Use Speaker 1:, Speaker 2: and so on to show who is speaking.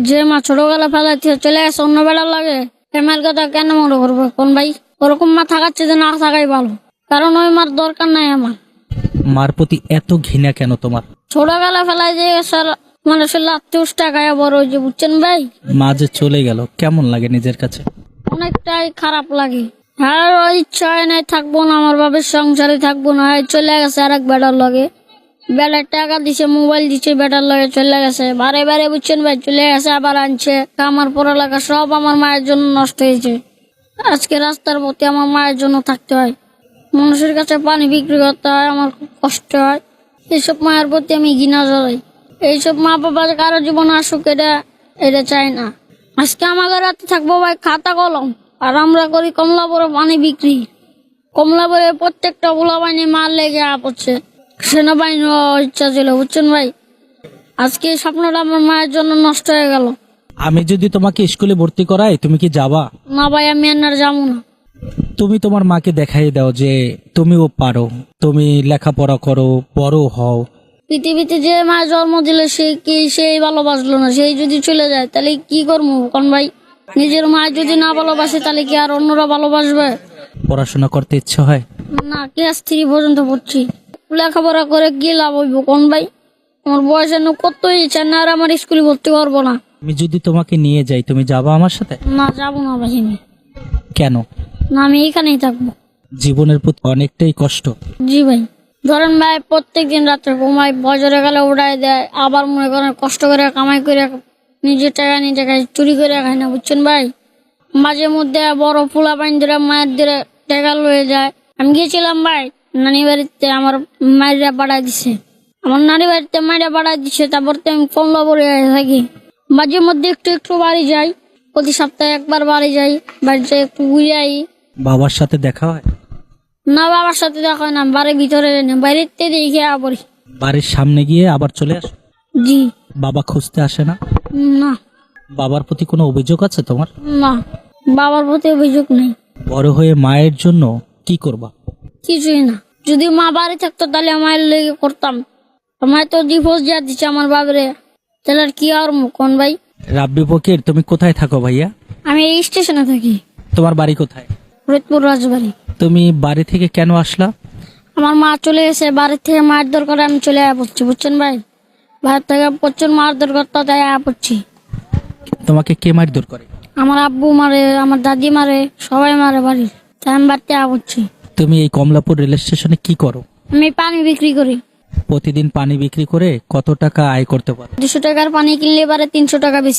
Speaker 1: যে মা ছোটবেলা ফেলাইতে চলে গেছে অন্য বেড়ার লাগে এই মায়ের কথা কেন মনে করবো কোন ভাই? ওরকম মা থাকাচ্ছে যে না থাকাই ভালো, কারণ ওই মার দরকার নাই আমার।
Speaker 2: মার প্রতি এত ঘৃণা কেন তোমার?
Speaker 1: ছোটবেলা ফেলাই যে স্যার মানুষের লাত্তি উষ্টা গায়ে বড় হয়েছে, বুঝছেন ভাই?
Speaker 2: মা যে চলে গেল কেমন লাগে নিজের কাছে?
Speaker 1: অনেকটাই খারাপ লাগে। হ্যাঁ, ওই ইচ্ছা হয় নাই থাকবো না, আমার বাবার সংসারে থাকবো না, এই চলে গেছে আর এক বেটার লগে। বেটার টাকা দিছে, মোবাইল দিছে, বেটার লগে চলে গেছে বারে বারে, বুঝছেন ভাই? চলে গেছে আবার আনছে। আমার পড়ালেখা সব আমার মায়ের জন্য নষ্ট হয়েছে। আজকে রাস্তার প্রতি আমার মায়ের জন্য থাকতে হয়, মানুষের কাছে পানি বিক্রি করতে হয়, আমার খুব কষ্ট হয়। এইসব মায়ের প্রতি আমি ঘৃণা জড়াই। এইসব মা বাবা কারো জীবন আসুক এটা চাই না। আজকে আমাকে রাতে থাকবো ভাই খাতা কলম, আর আমরা করি কমলাপুরে পানি বিক্রি। কমলাপুরে প্রত্যেকটা গোলা বাহিনী মার লেগে পড়ছে, সেনাবাহিনী হওয়ার ইচ্ছা ছিল, বুঝছেন ভাই? আজকে এই স্বপ্নটা আমার মায়ের জন্য নষ্ট হয়ে গেল।
Speaker 2: আমি যদি তোমাকে স্কুলে ভর্তি করাই তুমি কি যাবা?
Speaker 1: না ভাই, আমি আর যাবো না।
Speaker 2: তুমি তোমার মাকে দেখাই দাও যে তুমিও পারো, তুমি লেখাপড়া করো, বড় হও।
Speaker 1: পৃথিবীতে যে মায়ের জন্ম দিল সেই ভালোবাসলো না, সেই যদি চলে যায় তাহলে কি করবো কোন ভাই? নিজের মা যদি না ভালোবাসে তাহলে কি আর অন্যরা ভালোবাসবে?
Speaker 2: পড়াশোনা করতে ইচ্ছে হয়?
Speaker 1: না, ক্লাস 3 পর্যন্ত পড়ছি। লেখাপড়া করে কি লাভ হইব কোন ভাই? আমার বয়স এনে কত ইচ্ছা না, আর আমার স্কুলে ভর্তি করবো না।
Speaker 2: আমি যদি তোমাকে নিয়ে যাই তুমি যাবা আমার সাথে?
Speaker 1: না, যাবো না ভাই আমি।
Speaker 2: কেন?
Speaker 1: না, আমি এখানেই থাকবো।
Speaker 2: জীবনের প্রতি অনেকটাই কষ্ট।
Speaker 1: জি ভাই, ধরেন ভাই প্রত্যেকদিন রাত্রে ঘুমাই, বজরে গেলে উড়াই দেয়, আবার মনে করেন কষ্ট করে কামাই করে নিজের টাকা নিজে খাই, চুরি করে খাই না, বুঝছেন ভাই? মাঝে মধ্যে বড় ফুলা পানি ধরে মায়ের ধরে টাকা লয়ে যায়। আমি গিয়েছিলাম ভাই নানি বাড়িতে, আমার মায়েরা বাড়াই দিছে, আমার নানি বাড়িতে মায়েরা বাড়াই দিছে। তারপর তো আমি কমলা পড়ে থাকি, মাঝে মধ্যে একটু একটু বাড়ি যাই, প্রতি সপ্তাহে একবার বাড়ি যাই, বাড়িতে একটু ঘুরে আই।
Speaker 2: বাবার সাথে দেখা হয়?
Speaker 1: না, বাবার সাথে দেখা হয় না, বাড়ির ভিতরে বাইরেতে দেখে পড়ি।
Speaker 2: বাড়ির সামনে গিয়ে আবার চলে আসো?
Speaker 1: জি।
Speaker 2: বাবা খুঁজতে আসে না?
Speaker 1: না।
Speaker 2: বাবার প্রতি কোনো অভিযোগ আছে তোমার?
Speaker 1: না, বাবার প্রতি অভিযোগ নেই।
Speaker 2: বড় হয়ে মায়ের জন্য কি করবা?
Speaker 1: কিছুই না। যদি মা বাড়ি থাকতো তাহলে মায়ের লেগে করতাম। আমার তো ডিভোর্স দিয়ে দিচ্ছে আমার বাবারে, তাহলে আর কি আর কোন ভাই?
Speaker 2: রাব্বি ফকির, তুমি কোথায় থাকো ভাইয়া?
Speaker 1: আমি এই স্টেশনে থাকি,
Speaker 2: তোমার বাড়ি কোথায়?
Speaker 1: ফরিদপুর রাজবাড়ি।
Speaker 2: তুমি বাড়ি থেকে কেন আসলা?
Speaker 1: আমার মা চলে গেছে, বাড়ির থেকে মায়ের দরকার আমি চলে আয়া পড়ছি, বুঝছেন ভাই? বাড়ির থেকে প্রচুর মার দরকার, তো তাই আয়া পড়ছি।
Speaker 2: তোমাকে কে মারধর করে?
Speaker 1: আমার আব্বু মারে, আমার দাদি মারে, সবাই মারে বাড়ির, তাই আমি বাড়িতে আয়া পড়ছি।
Speaker 2: তুমি এই কমলাপুর রেল স্টেশনে কি করো?
Speaker 1: আমি পানি বিক্রি করি।
Speaker 2: প্রতিদিন পানি বিক্রি করে কত টাকা আয় করতে পারো?
Speaker 1: 200 টাকার পানি কিনলে এবারে 300 টাকা বেশি।